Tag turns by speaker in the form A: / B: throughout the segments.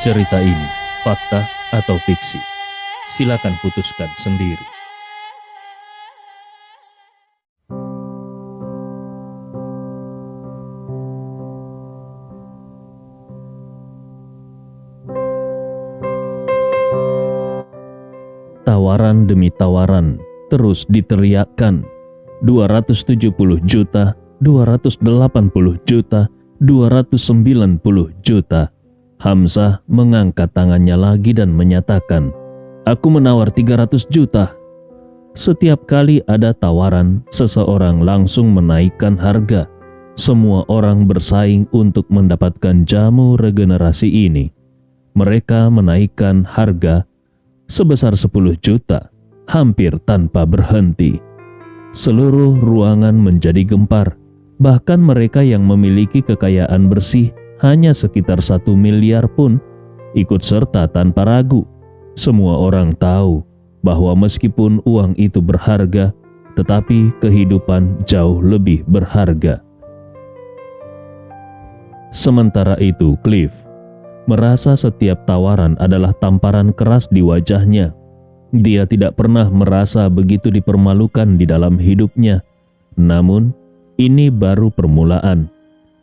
A: Cerita ini fakta atau fiksi? Silakan putuskan sendiri. Tawaran demi tawaran terus diteriakkan. 270 juta, 280 juta, 290 juta. Hamzah mengangkat tangannya lagi dan menyatakan, "Aku menawar 300 juta." Setiap kali ada tawaran, seseorang langsung menaikkan harga. Semua orang bersaing untuk mendapatkan jamu regenerasi ini. Mereka menaikkan harga sebesar 10 juta, hampir tanpa berhenti. Seluruh ruangan menjadi gempar. Bahkan mereka yang memiliki kekayaan bersih hanya sekitar 1 miliar pun ikut serta tanpa ragu. Semua orang tahu bahwa meskipun uang itu berharga, tetapi kehidupan jauh lebih berharga. Sementara itu, Cliff merasa setiap tawaran adalah tamparan keras di wajahnya. Dia tidak pernah merasa begitu dipermalukan di dalam hidupnya. Namun, ini baru permulaan.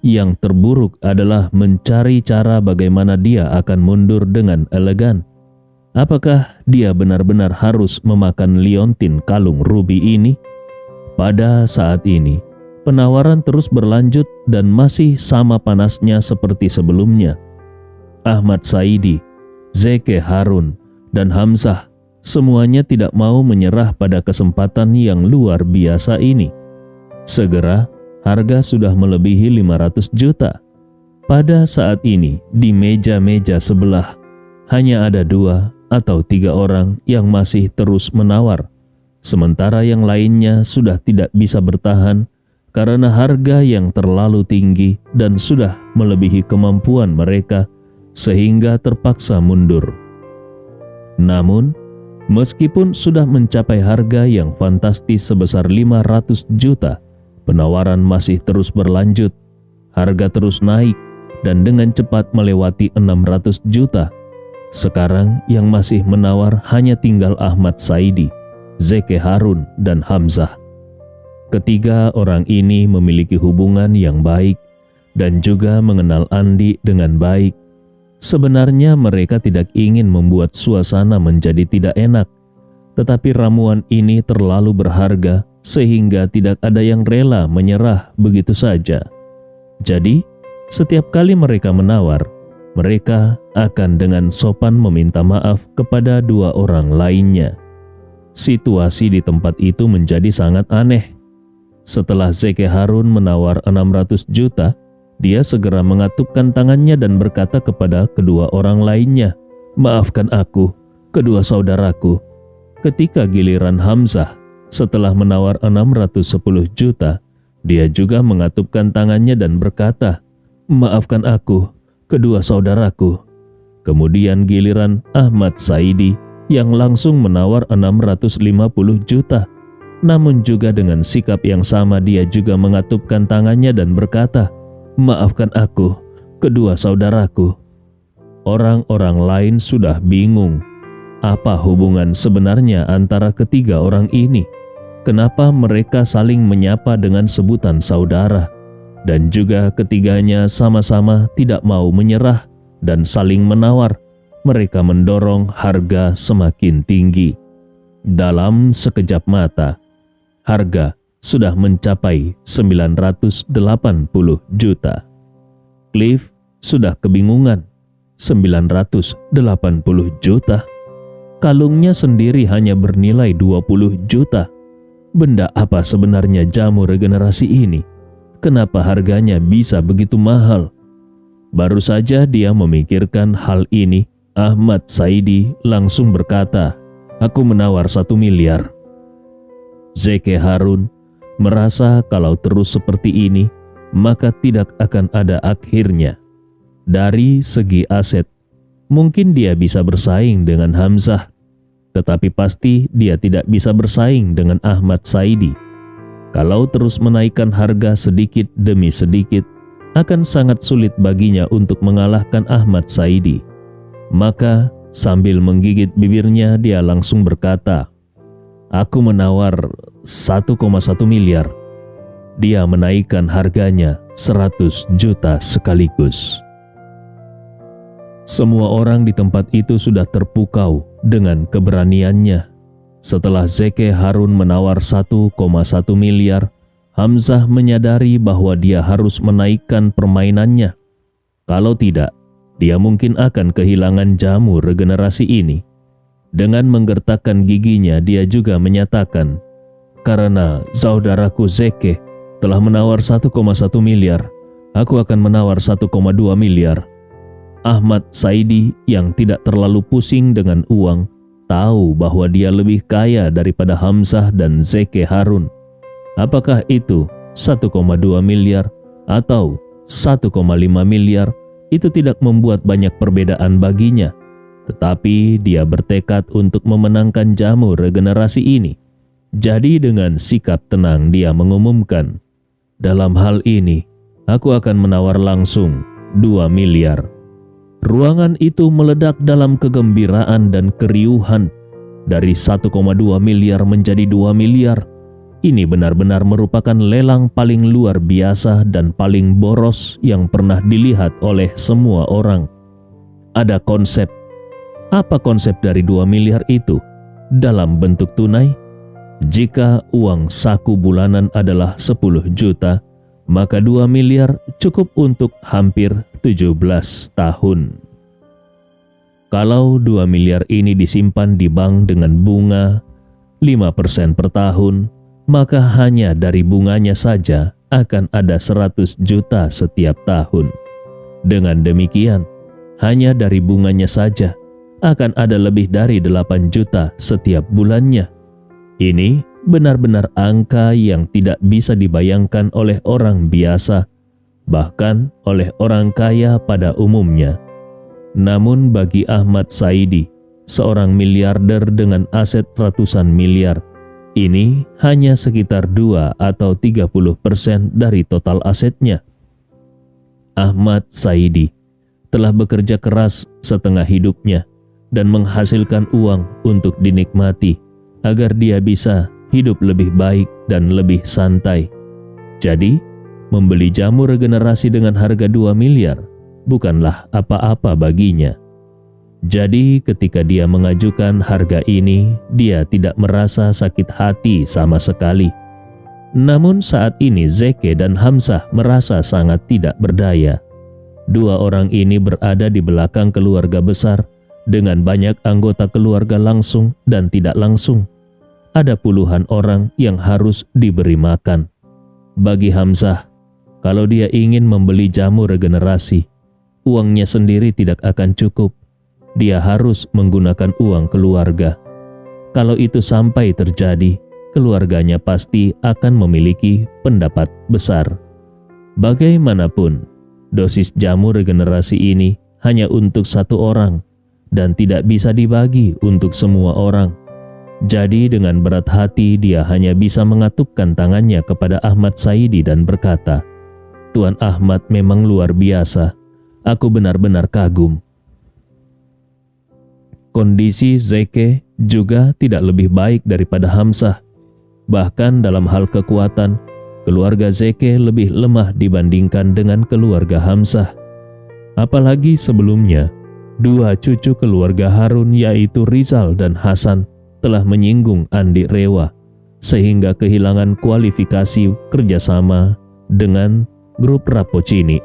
A: Yang terburuk adalah mencari cara bagaimana dia akan mundur dengan elegan. Apakah dia benar-benar harus memakan liontin kalung rubi ini? Pada saat ini, penawaran terus berlanjut dan masih sama panasnya seperti sebelumnya. Ahmad Saidi, Zeki Harun, dan Hamzah semuanya tidak mau menyerah pada kesempatan yang luar biasa ini. Segera, harga sudah melebihi 500 juta. Pada saat ini, di meja-meja sebelah, hanya ada 2 atau 3 orang yang masih terus menawar. Sementara yang lainnya sudah tidak bisa bertahan karena harga yang terlalu tinggi dan sudah melebihi kemampuan mereka sehingga terpaksa mundur. Namun, meskipun sudah mencapai harga yang fantastis sebesar 500 juta, penawaran masih terus berlanjut. Harga terus naik dan dengan cepat melewati 600 juta. Sekarang yang masih menawar hanya tinggal Ahmad Saidi, Zeki Harun, dan Hamzah. Ketiga orang ini memiliki hubungan yang baik dan juga mengenal Andi dengan baik. Sebenarnya mereka tidak ingin membuat suasana menjadi tidak enak, tetapi ramuan ini terlalu berharga sehingga tidak ada yang rela menyerah begitu saja. Jadi, setiap kali mereka menawar, mereka akan dengan sopan meminta maaf kepada 2 orang lainnya. Situasi di tempat itu menjadi sangat aneh. Setelah Zeki Harun menawar 600 juta, dia segera mengatupkan tangannya dan berkata kepada kedua orang lainnya, "Maafkan aku, kedua saudaraku." Ketika giliran Hamzah, setelah menawar 610 juta, dia juga mengatupkan tangannya dan berkata, "Maafkan aku, kedua saudaraku." Kemudian giliran Ahmad Saidi yang langsung menawar 650 juta. Namun juga dengan sikap yang sama dia juga mengatupkan tangannya dan berkata, "Maafkan aku, kedua saudaraku." Orang-orang lain sudah bingung. Apa hubungan sebenarnya antara ketiga orang ini? Kenapa mereka saling menyapa dengan sebutan saudara? Dan juga ketiganya sama-sama tidak mau menyerah dan saling menawar. Mereka mendorong harga semakin tinggi. Dalam sekejap mata, harga sudah mencapai 980 juta. Cliff sudah kebingungan. 980 juta? Kalungnya sendiri hanya bernilai 20 juta. Benda apa sebenarnya jamu regenerasi ini? Kenapa harganya bisa begitu mahal? Baru saja dia memikirkan hal ini, Ahmad Saidi langsung berkata, "Aku menawar 1 miliar. Zeki Harun merasa kalau terus seperti ini, maka tidak akan ada akhirnya. Dari segi aset, mungkin dia bisa bersaing dengan Hamzah, tetapi pasti dia tidak bisa bersaing dengan Ahmad Saidi. Kalau terus menaikkan harga sedikit demi sedikit, akan sangat sulit baginya untuk mengalahkan Ahmad Saidi. Maka sambil menggigit bibirnya dia langsung berkata, "Aku menawar 1,1 miliar." Dia menaikkan harganya 100 juta sekaligus. Semua orang di tempat itu sudah terpukau dengan keberaniannya. Setelah Zeke Harun menawar 1,1 miliar, Hamzah menyadari bahwa dia harus menaikkan permainannya. Kalau tidak, dia mungkin akan kehilangan jamu regenerasi ini. Dengan menggertakkan giginya, dia juga menyatakan, "Karena saudaraku Zeke telah menawar 1,1 miliar, aku akan menawar 1,2 miliar. Ahmad Saidi yang tidak terlalu pusing dengan uang, tahu bahwa dia lebih kaya daripada Hamzah dan Zeke Harun. Apakah itu 1,2 miliar atau 1,5 miliar, itu tidak membuat banyak perbedaan baginya. Tetapi dia bertekad untuk memenangkan jamu regenerasi ini. Jadi dengan sikap tenang dia mengumumkan, "Dalam hal ini, aku akan menawar langsung 2 miliar. Ruangan itu meledak dalam kegembiraan dan keriuhan. Dari 1,2 miliar menjadi 2 miliar. Ini benar-benar merupakan lelang paling luar biasa dan paling boros yang pernah dilihat oleh semua orang. Ada konsep. Apa konsep dari 2 miliar itu? Dalam bentuk tunai? Jika uang saku bulanan adalah 10 juta, maka 2 miliar cukup untuk hampir 17 tahun. Kalau 2 miliar ini disimpan di bank dengan bunga 5% per tahun, maka hanya dari bunganya saja akan ada 100 juta setiap tahun. Dengan demikian, hanya dari bunganya saja akan ada lebih dari 8 juta setiap bulannya. Ini benar-benar angka yang tidak bisa dibayangkan oleh orang biasa, bahkan oleh orang kaya pada umumnya. Namun bagi Ahmad Saidi, seorang miliarder dengan aset ratusan miliar, ini hanya sekitar 2 atau 30% dari total asetnya. Ahmad Saidi telah bekerja keras setengah hidupnya dan menghasilkan uang untuk dinikmati agar dia bisa hidup lebih baik dan lebih santai. Jadi, membeli jamu regenerasi dengan harga 2 miliar bukanlah apa-apa baginya. Jadi ketika dia mengajukan harga ini, dia tidak merasa sakit hati sama sekali. Namun saat ini Zeke dan Hamzah merasa sangat tidak berdaya. Dua orang ini berada di belakang keluarga besar dengan banyak anggota keluarga langsung dan tidak langsung. Ada puluhan orang yang harus diberi makan. Bagi Hamzah, kalau dia ingin membeli jamu regenerasi, uangnya sendiri tidak akan cukup. Dia harus menggunakan uang keluarga. Kalau itu sampai terjadi, keluarganya pasti akan memiliki pendapat besar. Bagaimanapun, dosis jamu regenerasi ini hanya untuk satu orang dan tidak bisa dibagi untuk semua orang. Jadi dengan berat hati dia hanya bisa mengatupkan tangannya kepada Ahmad Saidi dan berkata, "Tuan Ahmad memang luar biasa. Aku benar-benar kagum." Kondisi Zeke juga tidak lebih baik daripada Hamzah. Bahkan dalam hal kekuatan, keluarga Zeke lebih lemah dibandingkan dengan keluarga Hamzah. Apalagi sebelumnya, dua cucu keluarga Harun yaitu Rizal dan Hasan telah menyinggung Andi Rewa, sehingga kehilangan kualifikasi kerjasama dengan grup Rapocini.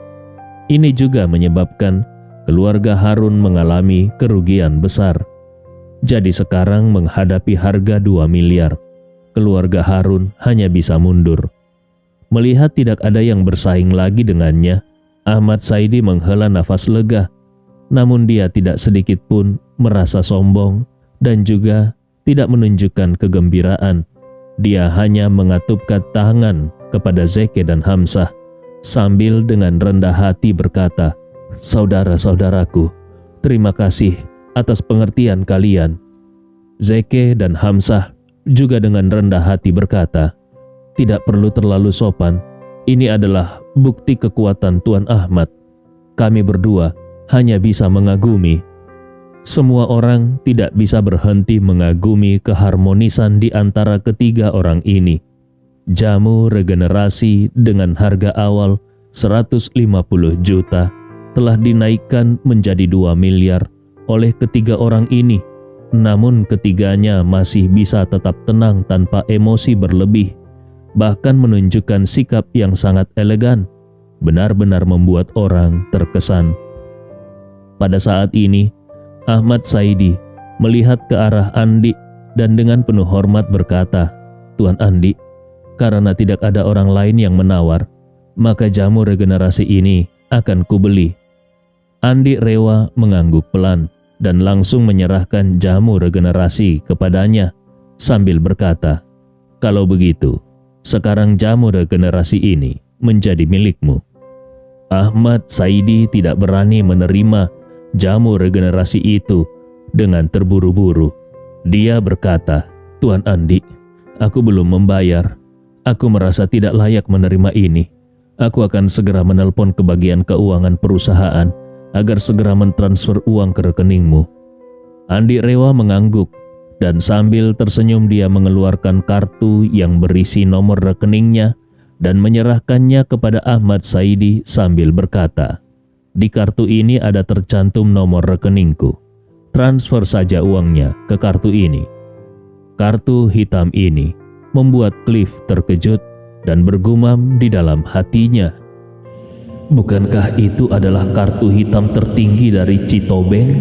A: Ini juga menyebabkan keluarga Harun mengalami kerugian besar. Jadi sekarang menghadapi harga 2 miliar, keluarga Harun hanya bisa mundur. Melihat tidak ada yang bersaing lagi dengannya, Ahmad Saidi menghela nafas lega. Namun dia tidak sedikit pun merasa sombong dan juga tidak menunjukkan kegembiraan. Dia hanya mengatupkan tangan kepada Zeke dan Hamzah sambil dengan rendah hati berkata, "Saudara-saudaraku, terima kasih atas pengertian kalian." Zeke dan Hamzah juga dengan rendah hati berkata, "Tidak perlu terlalu sopan. Ini adalah bukti kekuatan Tuan Ahmad. Kami berdua hanya bisa mengagumi." Semua orang tidak bisa berhenti mengagumi keharmonisan di antara ketiga orang ini. Jamu regenerasi dengan harga awal 150 juta telah dinaikkan menjadi 2 miliar oleh ketiga orang ini. Namun ketiganya masih bisa tetap tenang tanpa emosi berlebih, bahkan menunjukkan sikap yang sangat elegan, benar-benar membuat orang terkesan. Pada saat ini, Ahmad Saidi melihat ke arah Andi dan dengan penuh hormat berkata, "Tuan Andi, karena tidak ada orang lain yang menawar, maka jamu regenerasi ini akan kubeli." Andi Rewa mengangguk pelan dan langsung menyerahkan jamu regenerasi kepadanya sambil berkata, "Kalau begitu, sekarang jamu regenerasi ini menjadi milikmu." Ahmad Saidi tidak berani menerima jamu regenerasi itu dengan terburu-buru. Dia berkata, "Tuan Andi, aku belum membayar. Aku merasa tidak layak menerima ini. Aku akan segera menelpon ke bagian keuangan perusahaan agar segera mentransfer uang ke rekeningmu." Andi Rewa mengangguk dan sambil tersenyum dia mengeluarkan kartu yang berisi nomor rekeningnya dan menyerahkannya kepada Ahmad Saidi sambil berkata, "Di kartu ini ada tercantum nomor rekeningku. Transfer saja uangnya ke kartu ini." Kartu hitam ini membuat Cliff terkejut dan bergumam di dalam hatinya, "Bukankah itu adalah kartu hitam tertinggi dari Citobeng?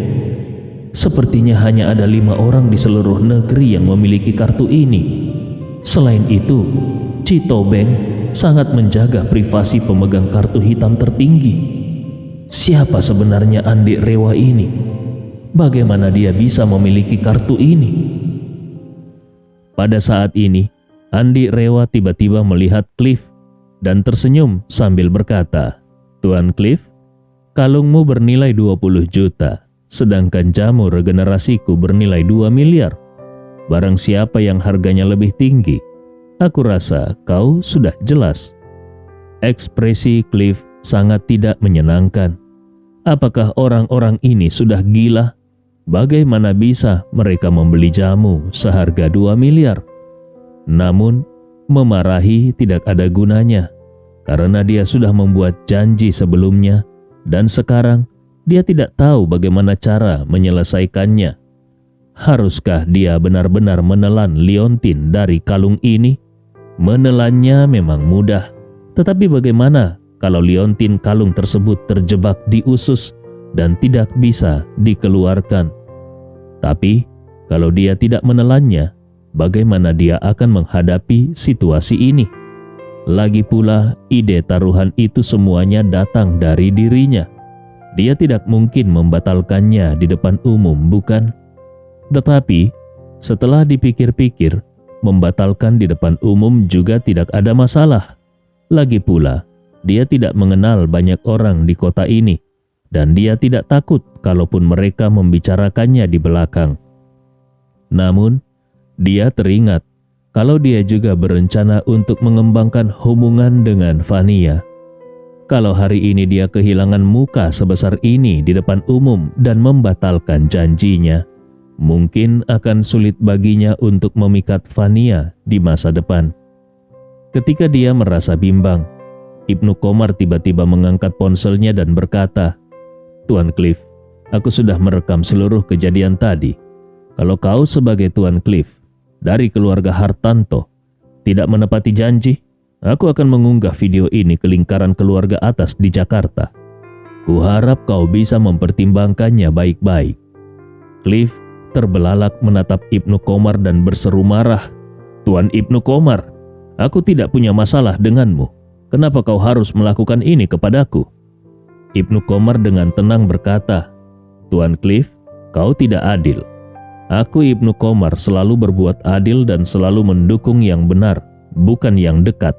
A: Sepertinya hanya ada 5 orang di seluruh negeri yang memiliki kartu ini. Selain itu, Citobeng sangat menjaga privasi pemegang kartu hitam tertinggi. Siapa sebenarnya Andi Rewa ini? Bagaimana dia bisa memiliki kartu ini?" Pada saat ini, Andi Rewa tiba-tiba melihat Cliff dan tersenyum sambil berkata, "Tuan Cliff, kalungmu bernilai 20 juta, sedangkan jamu regenerasiku bernilai 2 miliar. Barang siapa yang harganya lebih tinggi? Aku rasa kau sudah jelas." Ekspresi Cliff sangat tidak menyenangkan. Apakah orang-orang ini sudah gila? Bagaimana bisa mereka membeli jamu seharga 2 miliar? Namun, memarahi tidak ada gunanya, karena dia sudah membuat janji sebelumnya dan sekarang dia tidak tahu bagaimana cara menyelesaikannya. Haruskah dia benar-benar menelan liontin dari kalung ini? Menelannya memang mudah, tetapi bagaimana kalau liontin kalung tersebut terjebak di usus dan tidak bisa dikeluarkan? Tapi kalau dia tidak menelannya, bagaimana dia akan menghadapi situasi ini? Lagi pula, ide taruhan itu semuanya datang dari dirinya. Dia tidak mungkin membatalkannya di depan umum, bukan? Tetapi, setelah dipikir-pikir, membatalkan di depan umum juga tidak ada masalah. Lagi pula, dia tidak mengenal banyak orang di kota ini, dan dia tidak takut kalaupun mereka membicarakannya di belakang. Namun, dia teringat kalau dia juga berencana untuk mengembangkan hubungan dengan Fania. Kalau hari ini dia kehilangan muka sebesar ini di depan umum dan membatalkan janjinya, mungkin akan sulit baginya untuk memikat Fania di masa depan. Ketika dia merasa bimbang, Ibnu Komar tiba-tiba mengangkat ponselnya dan berkata, "Tuan Cliff, aku sudah merekam seluruh kejadian tadi. Kalau kau sebagai Tuan Cliff dari keluarga Hartanto tidak menepati janji, aku akan mengunggah video ini ke lingkaran keluarga atas di Jakarta. Kuharap kau bisa mempertimbangkannya baik-baik." Cliff terbelalak menatap Ibnu Komar dan berseru marah, "Tuan Ibnu Komar, aku tidak punya masalah denganmu. Kenapa kau harus melakukan ini kepadaku?" Ibnu Komar dengan tenang berkata, "Tuan Cliff, kau tidak adil. Aku Ibnu Komar selalu berbuat adil dan selalu mendukung yang benar, bukan yang dekat.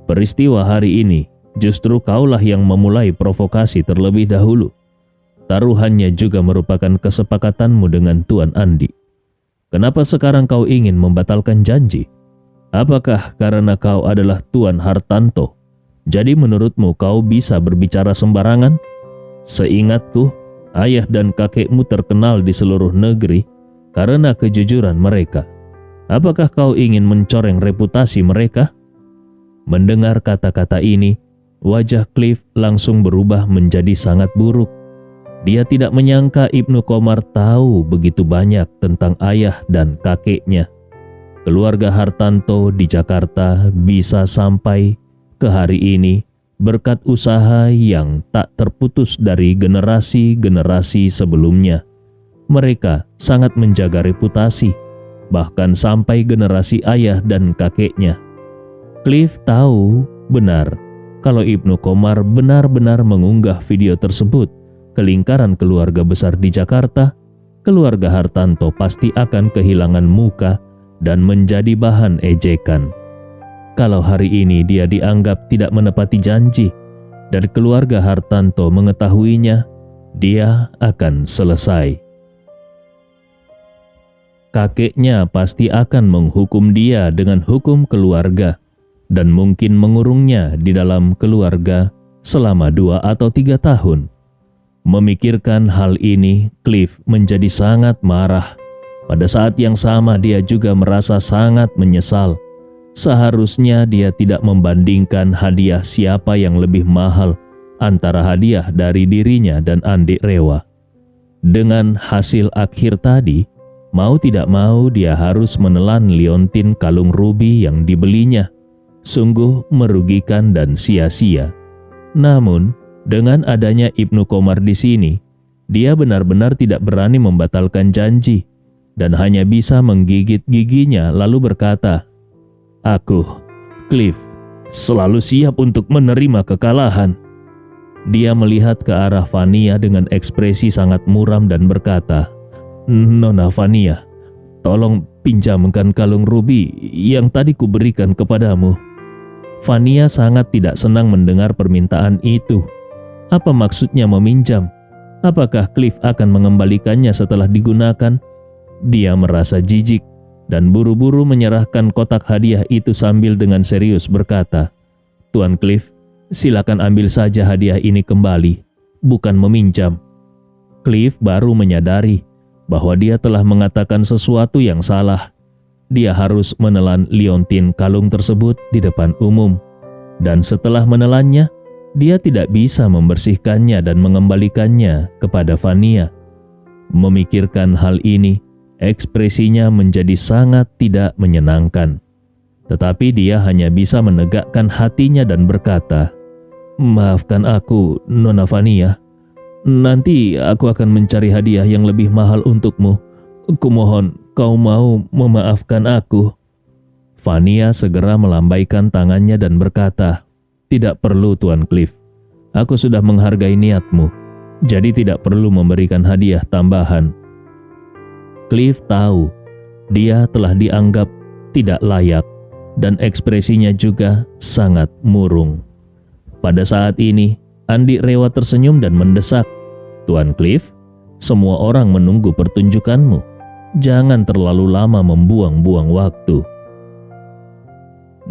A: Peristiwa hari ini justru kaulah yang memulai provokasi terlebih dahulu. Taruhannya juga merupakan kesepakatanmu dengan Tuan Andi. Kenapa sekarang kau ingin membatalkan janji? Apakah karena kau adalah Tuan Hartanto, jadi menurutmu kau bisa berbicara sembarangan? Seingatku, ayah dan kakekmu terkenal di seluruh negeri karena kejujuran mereka. Apakah kau ingin mencoreng reputasi mereka?" Mendengar kata-kata ini, wajah Cliff langsung berubah menjadi sangat buruk. Dia tidak menyangka Ibnu Qomar tahu begitu banyak tentang ayah dan kakeknya. Keluarga Hartanto di Jakarta bisa sampai ke hari ini berkat usaha yang tak terputus dari generasi-generasi sebelumnya. Mereka sangat menjaga reputasi, bahkan sampai generasi ayah dan kakeknya. Cliff tahu benar kalau Ibnu Qomar benar-benar mengunggah video tersebut ke lingkaran keluarga besar di Jakarta, keluarga Hartanto pasti akan kehilangan muka dan menjadi bahan ejekan. Kalau hari ini dia dianggap tidak menepati janji dan keluarga Hartanto mengetahuinya, dia akan selesai. Kakeknya pasti akan menghukum dia dengan hukum keluarga dan mungkin mengurungnya di dalam keluarga selama 2 atau 3 tahun. Memikirkan hal ini, Cliff menjadi sangat marah. Pada saat yang sama dia juga merasa sangat menyesal. Seharusnya dia tidak membandingkan hadiah siapa yang lebih mahal antara hadiah dari dirinya dan Andi Rewa. Dengan hasil akhir tadi, mau tidak mau dia harus menelan liontin kalung rubi yang dibelinya. Sungguh merugikan dan sia-sia. Namun, dengan adanya Ibnu Qomar di sini, dia benar-benar tidak berani membatalkan janji dan hanya bisa menggigit giginya lalu berkata, "Aku, Cliff, selalu siap untuk menerima kekalahan." Dia melihat ke arah Fania dengan ekspresi sangat muram dan berkata, "Nona Fania, tolong pinjamkan kalung rubi yang tadi kuberikan kepadamu." Fania sangat tidak senang mendengar permintaan itu. Apa maksudnya meminjam? Apakah Cliff akan mengembalikannya setelah digunakan? Dia merasa jijik dan buru-buru menyerahkan kotak hadiah itu sambil dengan serius berkata, "Tuan Cliff, silakan ambil saja hadiah ini kembali, bukan meminjam." Cliff baru menyadari bahwa dia telah mengatakan sesuatu yang salah. Dia harus menelan liontin kalung tersebut di depan umum. Dan setelah menelannya, dia tidak bisa membersihkannya dan mengembalikannya kepada Fania. Memikirkan hal ini, ekspresinya menjadi sangat tidak menyenangkan. Tetapi dia hanya bisa menegakkan hatinya dan berkata, "Maafkan aku, Nona Fania. Nanti aku akan mencari hadiah yang lebih mahal untukmu. Kumohon kau mau memaafkan aku." Fania segera melambaikan tangannya dan berkata, "Tidak perlu, Tuan Cliff. Aku sudah menghargai niatmu, jadi tidak perlu memberikan hadiah tambahan." Cliff tahu dia telah dianggap tidak layak dan ekspresinya juga sangat murung. Pada saat ini, Andi Rewa tersenyum dan mendesak, "Tuan Cliff, semua orang menunggu pertunjukanmu. Jangan terlalu lama membuang-buang waktu."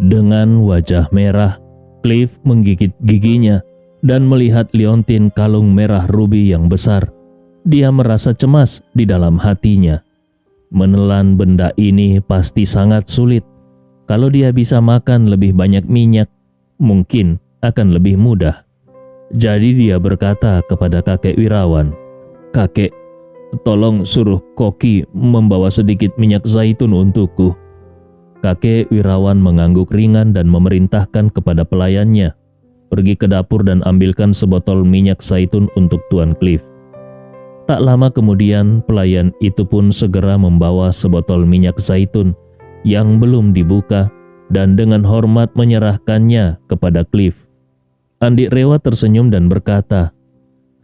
A: Dengan wajah merah, Cliff menggigit giginya dan melihat liontin kalung merah rubi yang besar. Dia merasa cemas di dalam hatinya. Menelan benda ini pasti sangat sulit. Kalau dia bisa makan lebih banyak minyak, mungkin akan lebih mudah. Jadi dia berkata kepada kakek Wirawan, "Kakek, tolong suruh Koki membawa sedikit minyak zaitun untukku." Kakek Wirawan mengangguk ringan dan memerintahkan kepada pelayannya, "Pergi ke dapur dan ambilkan sebotol minyak zaitun untuk Tuan Cliff." Tak lama kemudian pelayan itu pun segera membawa sebotol minyak zaitun yang belum dibuka dan dengan hormat menyerahkannya kepada Cliff. Andi Rewa tersenyum dan berkata,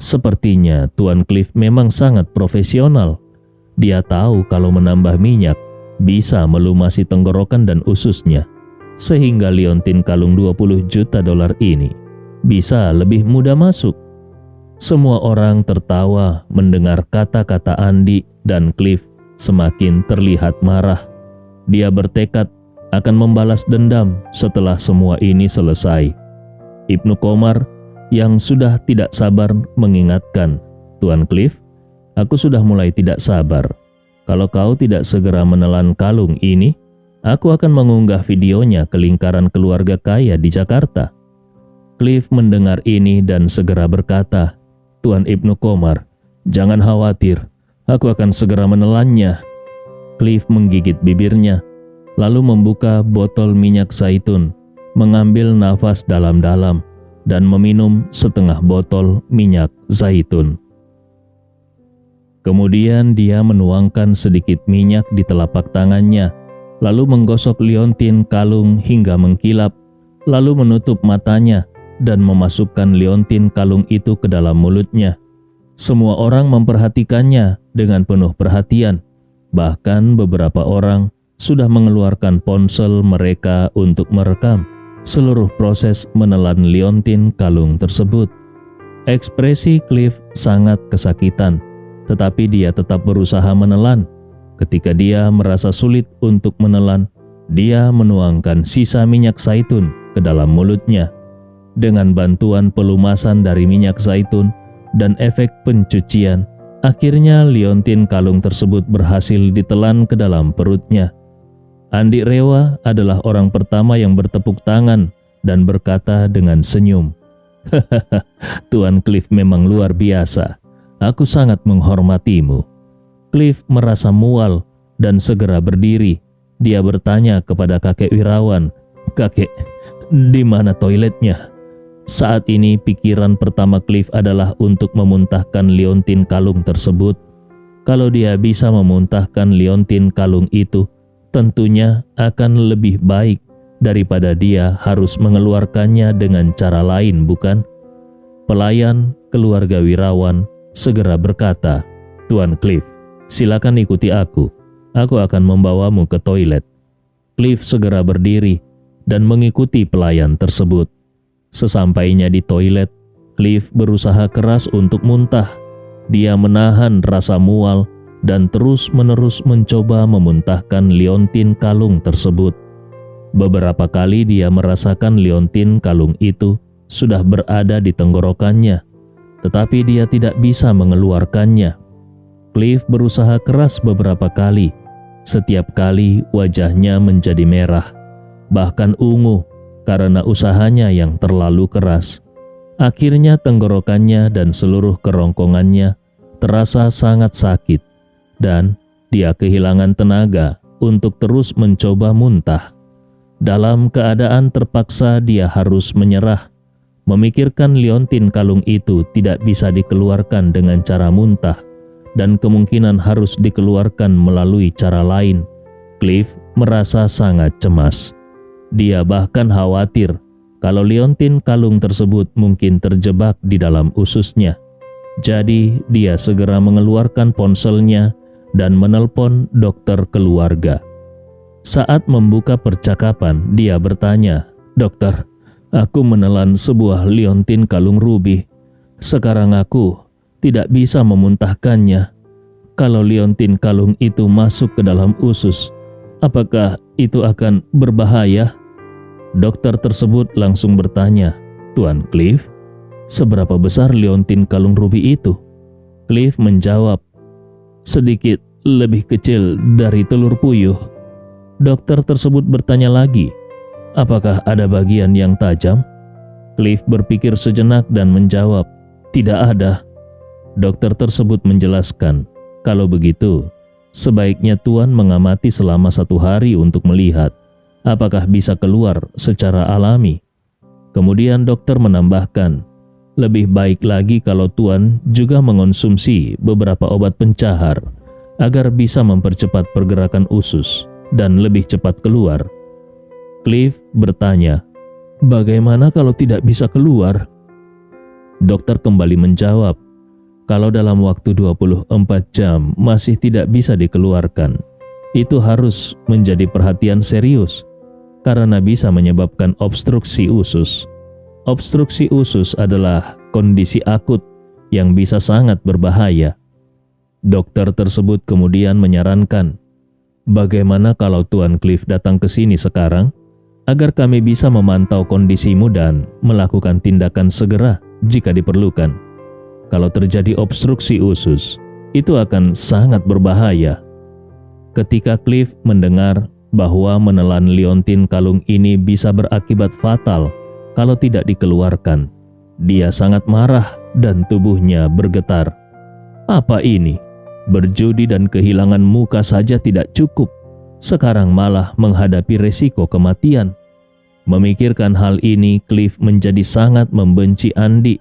A: "Sepertinya Tuan Cliff memang sangat profesional. Dia tahu kalau menambah minyak bisa melumasi tenggorokan dan ususnya, sehingga liontin kalung $20 juta ini bisa lebih mudah masuk." Semua orang tertawa mendengar kata-kata Andi dan Cliff semakin terlihat marah. Dia bertekad akan membalas dendam setelah semua ini selesai. Ibnu Qomar yang sudah tidak sabar mengingatkan, Tuan Cliff. Aku sudah mulai tidak sabar. Kalau kau tidak segera menelan kalung ini, aku akan mengunggah videonya ke lingkaran keluarga kaya di Jakarta." Cliff mendengar ini dan segera berkata, "Tuan Ibnu Komar, jangan khawatir, aku akan segera menelannya." Cliff menggigit bibirnya, lalu membuka botol minyak zaitun, mengambil nafas dalam-dalam, dan meminum setengah botol minyak zaitun. Kemudian dia menuangkan sedikit minyak di telapak tangannya, lalu menggosok liontin kalung hingga mengkilap, lalu menutup matanya dan memasukkan liontin kalung itu ke dalam mulutnya. Semua orang memperhatikannya dengan penuh perhatian. Bahkan beberapa orang sudah mengeluarkan ponsel mereka untuk merekam seluruh proses menelan liontin kalung tersebut. Ekspresi Cliff sangat kesakitan, tetapi dia tetap berusaha menelan. Ketika dia merasa sulit untuk menelan, dia menuangkan sisa minyak zaitun ke dalam mulutnya. Dengan bantuan pelumasan dari minyak zaitun dan efek pencucian, akhirnya liontin kalung tersebut berhasil ditelan ke dalam perutnya. Andi Rewa adalah orang pertama yang bertepuk tangan dan berkata dengan senyum, "Hahaha, Tuan Cliff memang luar biasa. Aku sangat menghormatimu." Cliff merasa mual dan segera berdiri. Dia bertanya kepada kakek Wirawan, "Kakek, di mana toiletnya?" Saat ini pikiran pertama Cliff adalah untuk memuntahkan liontin kalung tersebut. Kalau dia bisa memuntahkan liontin kalung itu, tentunya akan lebih baik daripada dia harus mengeluarkannya dengan cara lain, bukan? Pelayan keluarga Wirawan segera berkata, "Tuan Cliff, silakan ikuti aku. Aku akan membawamu ke toilet." Cliff segera berdiri dan mengikuti pelayan tersebut. Sesampainya di toilet, Cliff berusaha keras untuk muntah. Dia menahan rasa mual dan terus-menerus mencoba memuntahkan liontin kalung tersebut. Beberapa kali dia merasakan liontin kalung itu sudah berada di tenggorokannya, tetapi dia tidak bisa mengeluarkannya. Cliff berusaha keras beberapa kali. Setiap kali wajahnya menjadi merah, bahkan ungu karena usahanya yang terlalu keras. Akhirnya tenggorokannya dan seluruh kerongkongannya terasa sangat sakit, dan dia kehilangan tenaga untuk terus mencoba muntah. Dalam keadaan terpaksa dia harus menyerah, memikirkan liontin kalung itu tidak bisa dikeluarkan dengan cara muntah, dan kemungkinan harus dikeluarkan melalui cara lain. Cliff merasa sangat cemas. Dia bahkan khawatir kalau liontin kalung tersebut mungkin terjebak di dalam ususnya. Jadi dia segera mengeluarkan ponselnya dan menelpon dokter keluarga. Saat membuka percakapan, dia bertanya, "Dokter, aku menelan sebuah liontin kalung rubi. Sekarang aku tidak bisa memuntahkannya. Kalau liontin kalung itu masuk ke dalam usus, apakah itu akan berbahaya?" Dokter tersebut langsung bertanya, "Tuan Cliff, seberapa besar liontin kalung rubi itu?" Cliff menjawab, "Sedikit lebih kecil dari telur puyuh." Dokter tersebut bertanya lagi, "Apakah ada bagian yang tajam?" Cliff berpikir sejenak dan menjawab, "Tidak ada." Dokter tersebut menjelaskan, "Kalau begitu, sebaiknya Tuan mengamati selama 1 hari untuk melihat apakah bisa keluar secara alami." Kemudian dokter menambahkan, "Lebih baik lagi kalau Tuan juga mengonsumsi beberapa obat pencahar agar bisa mempercepat pergerakan usus dan lebih cepat keluar." Cliff bertanya, "Bagaimana kalau tidak bisa keluar?" Dokter kembali menjawab, "Kalau dalam waktu 24 jam masih tidak bisa dikeluarkan, itu harus menjadi perhatian serius karena bisa menyebabkan obstruksi usus. Obstruksi usus adalah kondisi akut yang bisa sangat berbahaya." Dokter tersebut kemudian menyarankan, "Bagaimana kalau Tuan Cliff datang ke sini sekarang agar kami bisa memantau kondisimu dan melakukan tindakan segera jika diperlukan?" Kalau terjadi obstruksi usus, itu akan sangat berbahaya. Ketika Cliff mendengar bahwa menelan liontin kalung ini bisa berakibat fatal kalau tidak dikeluarkan, dia sangat marah dan tubuhnya bergetar. Apa ini? Berjudi dan kehilangan muka saja tidak cukup. Sekarang malah menghadapi resiko kematian. Memikirkan hal ini, Cliff menjadi sangat membenci Andi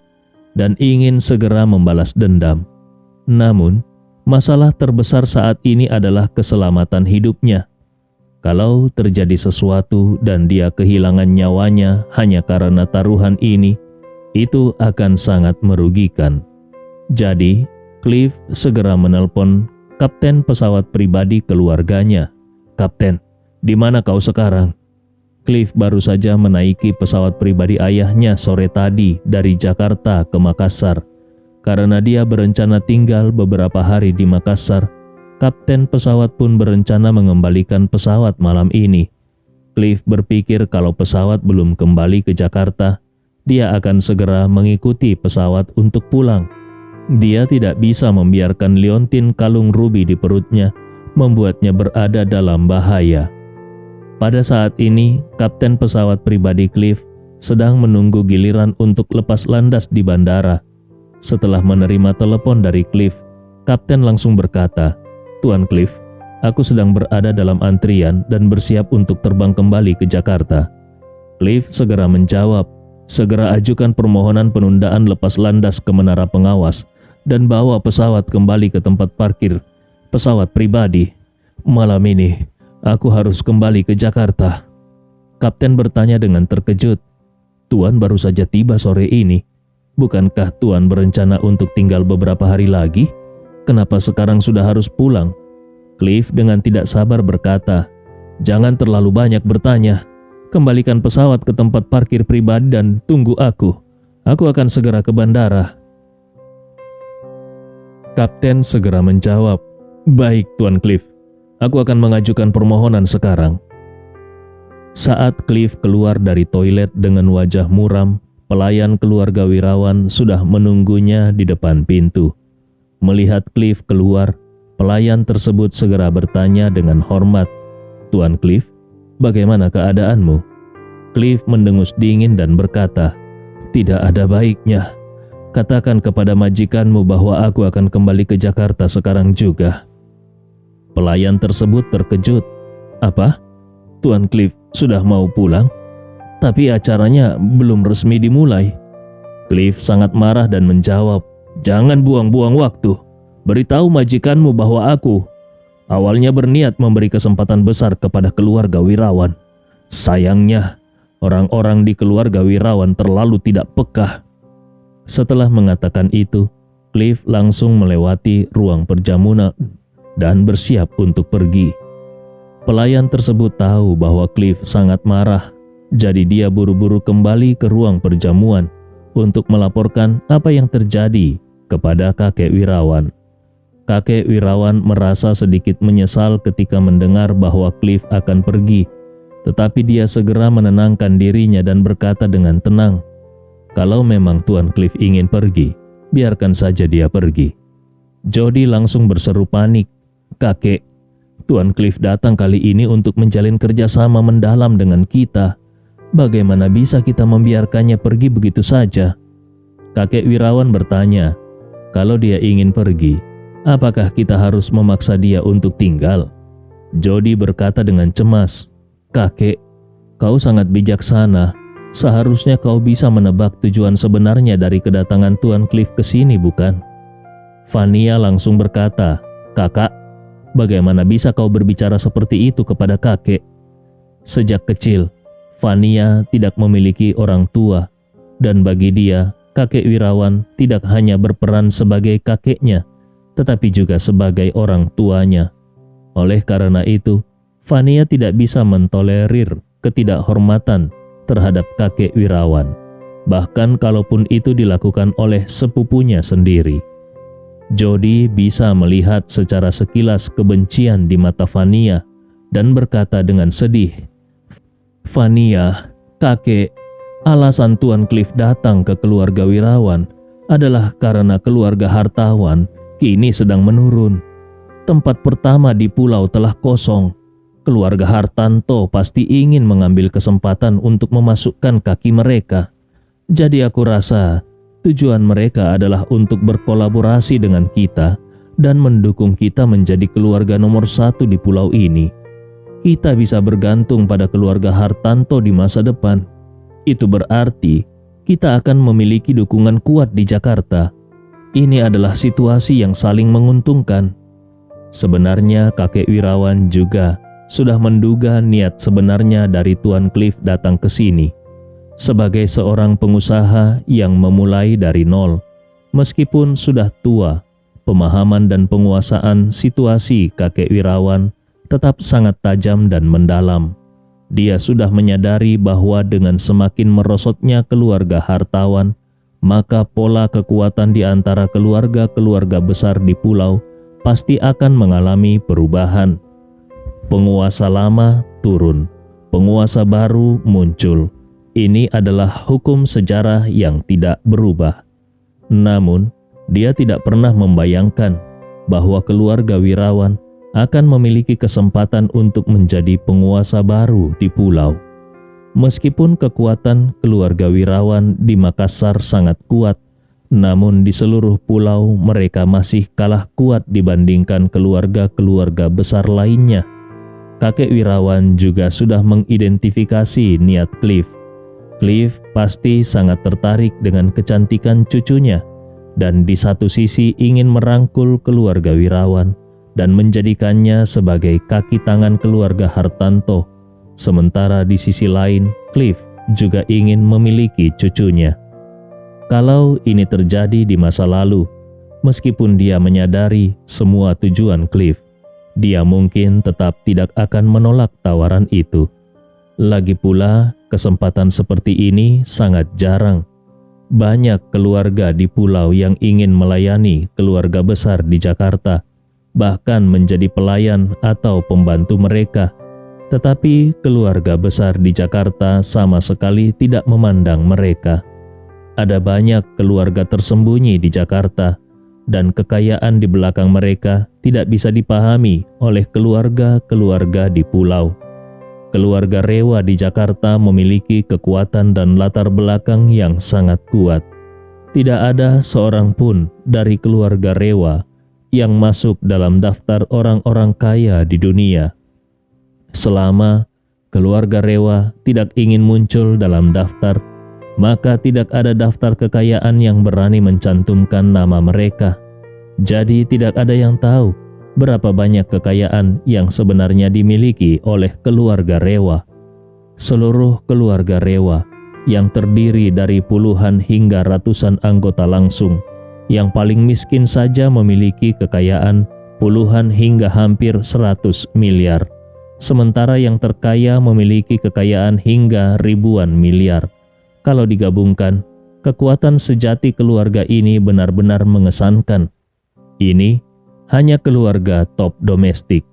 A: dan ingin segera membalas dendam. Namun, masalah terbesar saat ini adalah keselamatan hidupnya. Kalau terjadi sesuatu dan dia kehilangan nyawanya hanya karena taruhan ini, itu akan sangat merugikan. Jadi, Cliff segera menelpon kapten pesawat pribadi keluarganya. "Kapten, di mana kau sekarang?" Cliff baru saja menaiki pesawat pribadi ayahnya sore tadi dari Jakarta ke Makassar. Karena dia berencana tinggal beberapa hari di Makassar, kapten pesawat pun berencana mengembalikan pesawat malam ini. Cliff berpikir kalau pesawat belum kembali ke Jakarta, dia akan segera mengikuti pesawat untuk pulang. Dia tidak bisa membiarkan liontin kalung rubi di perutnya membuatnya berada dalam bahaya. Pada saat ini, kapten pesawat pribadi Cliff sedang menunggu giliran untuk lepas landas di bandara. Setelah menerima telepon dari Cliff, kapten langsung berkata, "Tuan Cliff, aku sedang berada dalam antrian dan bersiap untuk terbang kembali ke Jakarta." Cliff segera menjawab, "Segera ajukan permohonan penundaan lepas landas ke menara pengawas dan bawa pesawat kembali ke tempat parkir pesawat pribadi. Malam ini, aku harus kembali ke Jakarta." Kapten bertanya dengan terkejut, "Tuan baru saja tiba sore ini. Bukankah Tuan berencana untuk tinggal beberapa hari lagi? Kenapa sekarang sudah harus pulang?" Cliff dengan tidak sabar berkata, "Jangan terlalu banyak bertanya. Kembalikan pesawat ke tempat parkir pribadi dan tunggu aku. Aku akan segera ke bandara." Kapten segera menjawab, "Baik, Tuan Cliff. Aku akan mengajukan permohonan sekarang." Saat Cliff keluar dari toilet dengan wajah muram, pelayan keluarga Wirawan sudah menunggunya di depan pintu. Melihat Cliff keluar, pelayan tersebut segera bertanya dengan hormat, "Tuan Cliff, bagaimana keadaanmu?" Cliff mendengus dingin dan berkata, "Tidak ada baiknya. Katakan kepada majikanmu bahwa aku akan kembali ke Jakarta sekarang juga." Pelayan tersebut terkejut. "Apa? Tuan Cliff sudah mau pulang? Tapi acaranya belum resmi dimulai." Cliff sangat marah dan menjawab, "Jangan buang-buang waktu. Beritahu majikanmu bahwa aku awalnya berniat memberi kesempatan besar kepada keluarga Wirawan. Sayangnya, orang-orang di keluarga Wirawan terlalu tidak peka." Setelah mengatakan itu, Cliff langsung melewati ruang perjamuan dan bersiap untuk pergi. Pelayan tersebut tahu bahwa Cliff sangat marah, jadi dia buru-buru kembali ke ruang perjamuan untuk melaporkan apa yang terjadi kepada kakek Wirawan. Kakek Wirawan merasa sedikit menyesal ketika mendengar bahwa Cliff akan pergi, tetapi dia segera menenangkan dirinya dan berkata dengan tenang, "Kalau memang Tuan Cliff ingin pergi, biarkan saja dia pergi." Jody langsung berseru panik, "Kakek, Tuan Cliff datang kali ini untuk menjalin kerjasama mendalam dengan kita. Bagaimana bisa kita membiarkannya pergi begitu saja?" Kakek Wirawan bertanya, "Kalau dia ingin pergi, apakah kita harus memaksa dia untuk tinggal?" Jody berkata dengan cemas, "Kakek, kau sangat bijaksana. Seharusnya kau bisa menebak tujuan sebenarnya dari kedatangan Tuan Cliff ke sini, bukan?" Fania langsung berkata, "Kakak, bagaimana bisa kau berbicara seperti itu kepada kakek?" Sejak kecil, Fania tidak memiliki orang tua, dan bagi dia, kakek Wirawan tidak hanya berperan sebagai kakeknya, tetapi juga sebagai orang tuanya. Oleh karena itu, Fania tidak bisa mentolerir ketidakhormatan terhadap kakek Wirawan, bahkan kalaupun itu dilakukan oleh sepupunya sendiri. Jody bisa melihat secara sekilas kebencian di mata Fania dan berkata dengan sedih, "Fania, kakek, alasan Tuan Cliff datang ke keluarga Wirawan adalah karena keluarga hartawan kini sedang menurun. Tempat pertama di pulau telah kosong. Keluarga Hartanto pasti ingin mengambil kesempatan untuk memasukkan kaki mereka. Jadi aku rasa tujuan mereka adalah untuk berkolaborasi dengan kita dan mendukung kita menjadi keluarga nomor satu di pulau ini. Kita bisa bergantung pada keluarga Hartanto di masa depan. Itu berarti kita akan memiliki dukungan kuat di Jakarta. Ini adalah situasi yang saling menguntungkan. Sebenarnya kakek Wirawan juga sudah menduga niat sebenarnya dari Tuan Cliff datang ke sini. Sebagai seorang pengusaha yang memulai dari nol, meskipun sudah tua, pemahaman dan penguasaan situasi kakek Wirawan tetap sangat tajam dan mendalam. Dia sudah menyadari bahwa dengan semakin merosotnya keluarga hartawan, maka pola kekuatan di antara keluarga-keluarga besar di pulau pasti akan mengalami perubahan. Penguasa lama turun, penguasa baru muncul. Ini adalah hukum sejarah yang tidak berubah. Namun, dia tidak pernah membayangkan bahwa keluarga Wirawan akan memiliki kesempatan untuk menjadi penguasa baru di pulau. Meskipun kekuatan keluarga Wirawan di Makassar sangat kuat, namun di seluruh pulau mereka masih kalah kuat dibandingkan keluarga-keluarga besar lainnya. Kakek Wirawan juga sudah mengidentifikasi niat Cliff. Cliff pasti sangat tertarik dengan kecantikan cucunya dan di satu sisi ingin merangkul keluarga Wirawan dan menjadikannya sebagai kaki tangan keluarga Hartanto. Sementara di sisi lain, Cliff juga ingin memiliki cucunya. Kalau ini terjadi di masa lalu, meskipun dia menyadari semua tujuan Cliff, dia mungkin tetap tidak akan menolak tawaran itu. Lagi pula, kesempatan seperti ini sangat jarang. Banyak keluarga di pulau yang ingin melayani keluarga besar di Jakarta, bahkan menjadi pelayan atau pembantu mereka. Tetapi keluarga besar di Jakarta sama sekali tidak memandang mereka. Ada banyak keluarga tersembunyi di Jakarta, dan kekayaan di belakang mereka tidak bisa dipahami oleh keluarga-keluarga di pulau. Keluarga Rewa di Jakarta memiliki kekuatan dan latar belakang yang sangat kuat. Tidak ada seorang pun dari keluarga Rewa yang masuk dalam daftar orang-orang kaya di dunia. Selama keluarga Rewa tidak ingin muncul dalam daftar, maka tidak ada daftar kekayaan yang berani mencantumkan nama mereka. Jadi tidak ada yang tahu berapa banyak kekayaan yang sebenarnya dimiliki oleh keluarga Rewa. Seluruh keluarga Rewa yang terdiri dari puluhan hingga ratusan anggota langsung, yang paling miskin saja memiliki kekayaan puluhan hingga hampir 100 miliar. Sementara yang terkaya memiliki kekayaan hingga ribuan miliar. Kalau digabungkan, kekuatan sejati keluarga ini benar-benar mengesankan. Ini hanya keluarga top domestik.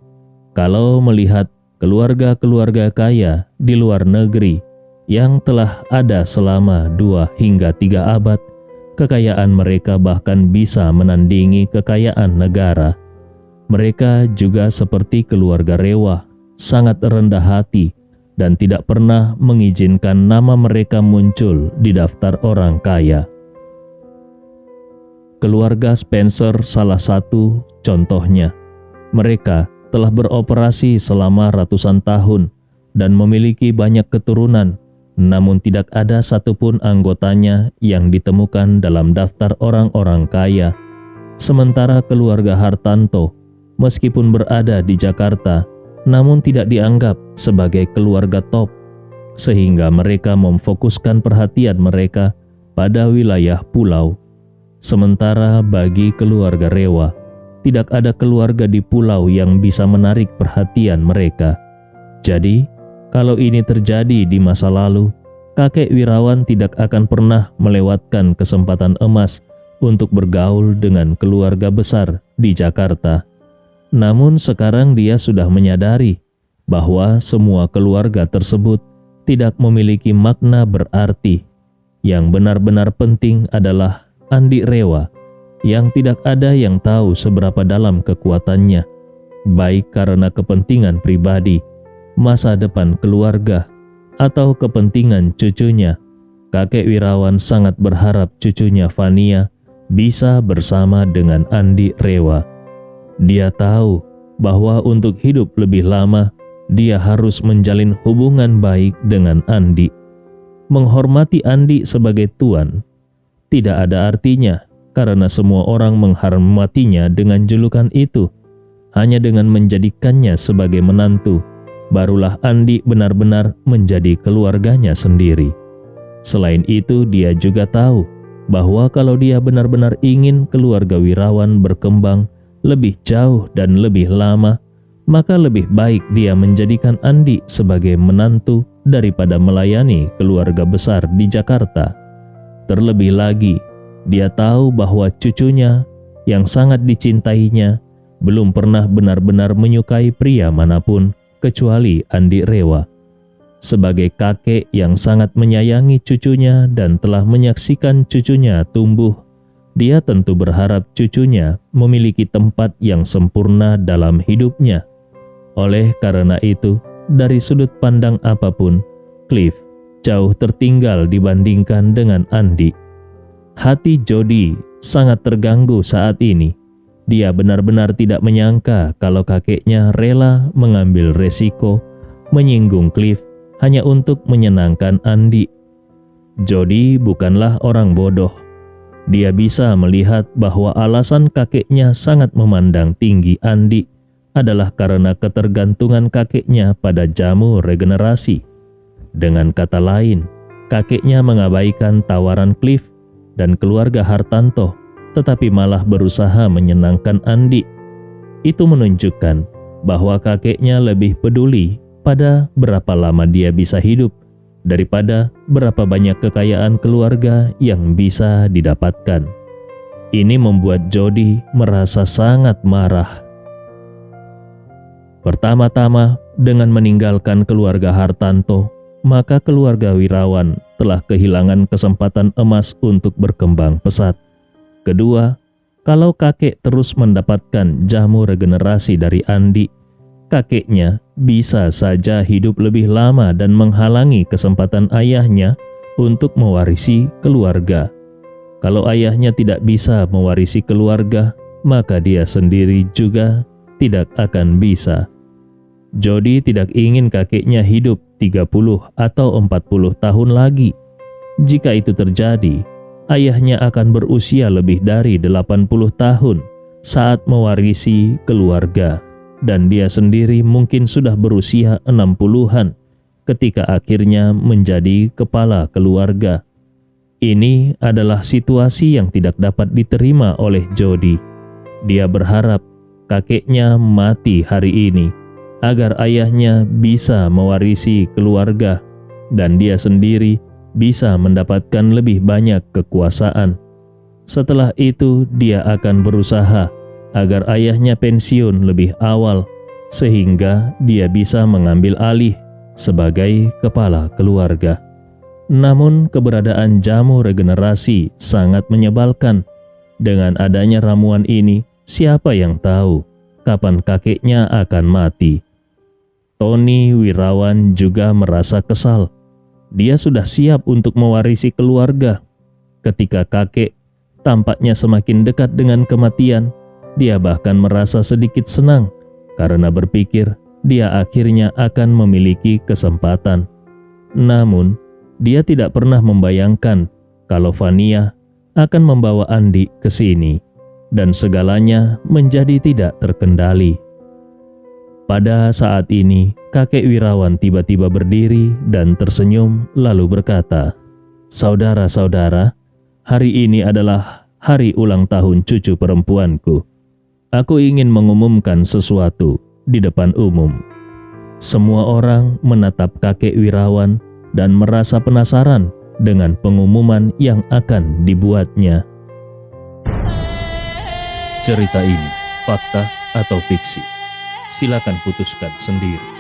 A: Kalau melihat keluarga-keluarga kaya di luar negeri yang telah ada selama 2 hingga 3 abad, kekayaan mereka bahkan bisa menandingi kekayaan negara. Mereka juga seperti keluarga Rewa, sangat rendah hati dan tidak pernah mengizinkan nama mereka muncul di daftar orang kaya. Keluarga Spencer salah satu contohnya. Mereka telah beroperasi selama ratusan tahun dan memiliki banyak keturunan, namun tidak ada satupun anggotanya yang ditemukan dalam daftar orang-orang kaya. Sementara keluarga Hartanto, meskipun berada di Jakarta, namun tidak dianggap sebagai keluarga top, sehingga mereka memfokuskan perhatian mereka pada wilayah pulau. Sementara bagi keluarga Rewa, tidak ada keluarga di pulau yang bisa menarik perhatian mereka. Jadi, kalau ini terjadi di masa lalu, kakek Wirawan tidak akan pernah melewatkan kesempatan emas untuk bergaul dengan keluarga besar di Jakarta. Namun sekarang dia sudah menyadari bahwa semua keluarga tersebut tidak memiliki makna berarti. Yang benar-benar penting adalah Andi Rewa yang tidak ada yang tahu seberapa dalam kekuatannya, baik karena kepentingan pribadi, masa depan keluarga, atau kepentingan cucunya. Kakek Wirawan sangat berharap cucunya Fania bisa bersama dengan Andi Rewa. Dia tahu bahwa untuk hidup lebih lama, dia harus menjalin hubungan baik dengan Andi. Menghormati Andi sebagai tuan tidak ada artinya karena semua orang menghormatinya dengan julukan itu. Hanya dengan menjadikannya sebagai menantu, barulah Andi benar-benar menjadi keluarganya sendiri. Selain itu, dia juga tahu bahwa kalau dia benar-benar ingin keluarga Wirawan berkembang lebih jauh dan lebih lama, maka lebih baik dia menjadikan Andi sebagai menantu daripada melayani keluarga besar di Jakarta. Terlebih lagi, dia tahu bahwa cucunya yang sangat dicintainya belum pernah benar-benar menyukai pria manapun kecuali Andi Rewa. Sebagai kakek yang sangat menyayangi cucunya dan telah menyaksikan cucunya tumbuh, dia tentu berharap cucunya memiliki tempat yang sempurna dalam hidupnya. Oleh karena itu, dari sudut pandang apapun, Cliff jauh tertinggal dibandingkan dengan Andi. Hati Jody sangat terganggu saat ini. Dia benar-benar tidak menyangka kalau kakeknya rela mengambil resiko menyinggung Cliff hanya untuk menyenangkan Andi. Jody bukanlah orang bodoh. Dia bisa melihat bahwa alasan kakeknya sangat memandang tinggi Andi adalah karena ketergantungan kakeknya pada jamu regenerasi. Dengan kata lain, kakeknya mengabaikan tawaran Cliff dan keluarga Hartanto, tetapi malah berusaha menyenangkan Andi. Itu menunjukkan bahwa kakeknya lebih peduli pada berapa lama dia bisa hidup daripada berapa banyak kekayaan keluarga yang bisa didapatkan. Ini membuat Jody merasa sangat marah. Pertama-tama, dengan meninggalkan keluarga Hartanto, maka keluarga Wirawan telah kehilangan kesempatan emas untuk berkembang pesat. Kedua, kalau kakek terus mendapatkan jamu regenerasi dari Andi, kakeknya bisa saja hidup lebih lama dan menghalangi kesempatan ayahnya untuk mewarisi keluarga. Kalau ayahnya tidak bisa mewarisi keluarga, maka dia sendiri juga tidak akan bisa. Jody tidak ingin kakeknya hidup 30 atau 40 tahun lagi. Jika itu terjadi, ayahnya akan berusia lebih dari 80 tahun saat mewarisi keluarga, dan dia sendiri mungkin sudah berusia 60-an ketika akhirnya menjadi kepala keluarga. Ini adalah situasi yang tidak dapat diterima oleh Jody. Dia berharap kakeknya mati hari ini agar ayahnya bisa mewarisi keluarga dan dia sendiri bisa mendapatkan lebih banyak kekuasaan. Setelah itu, dia akan berusaha agar ayahnya pensiun lebih awal sehingga dia bisa mengambil alih sebagai kepala keluarga. Namun keberadaan jamu regenerasi sangat menyebalkan. Dengan adanya ramuan ini, siapa yang tahu kapan kakeknya akan mati? Tony Wirawan juga merasa kesal. Dia sudah siap untuk mewarisi keluarga. Ketika kakek tampaknya semakin dekat dengan kematian, dia bahkan merasa sedikit senang karena berpikir dia akhirnya akan memiliki kesempatan. Namun, dia tidak pernah membayangkan kalau Fania akan membawa Andi ke sini dan segalanya menjadi tidak terkendali. Pada saat ini, kakek Wirawan tiba-tiba berdiri dan tersenyum lalu berkata, "Saudara-saudara, hari ini adalah hari ulang tahun cucu perempuanku. Aku ingin mengumumkan sesuatu di depan umum." Semua orang menatap kakek Wirawan dan merasa penasaran dengan pengumuman yang akan dibuatnya. Cerita ini fakta atau fiksi? Silakan putuskan sendiri.